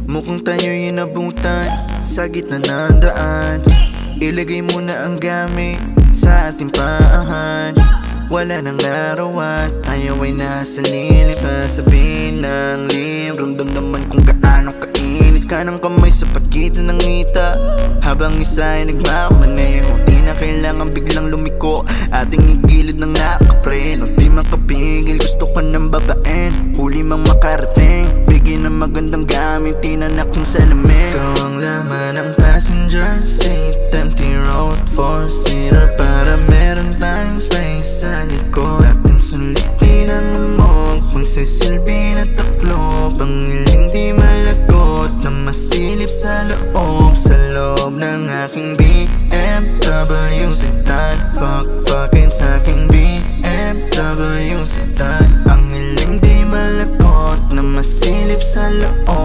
Mukhang tayo'y inabutan sa gitna ng daan. Ilagay mo na ang gamit sa ating paahan. Wala nang araw at tayo ay nasa lilim. Sasabihin ng lim, ramdam naman kung gaano kainit ka ng kamay sa pagitan ng ngita. Habang isa ay nagmamaneho, di na kailangan biglang lumiko. Ating igilid ng nakapreno, di makapigil, gusto ka ng babaen. Huli mang makarating, bigyan ng magandang gamit, tinanak yung salamin. Ikaw ang laman ng passenger seat, empty road, four-seater, para meron tayong space sa likod. Ating sulitin ang amok, magsisilbi na taklob. Ang hiling di malagot na masilip sa loob, sa loob ng aking BMW.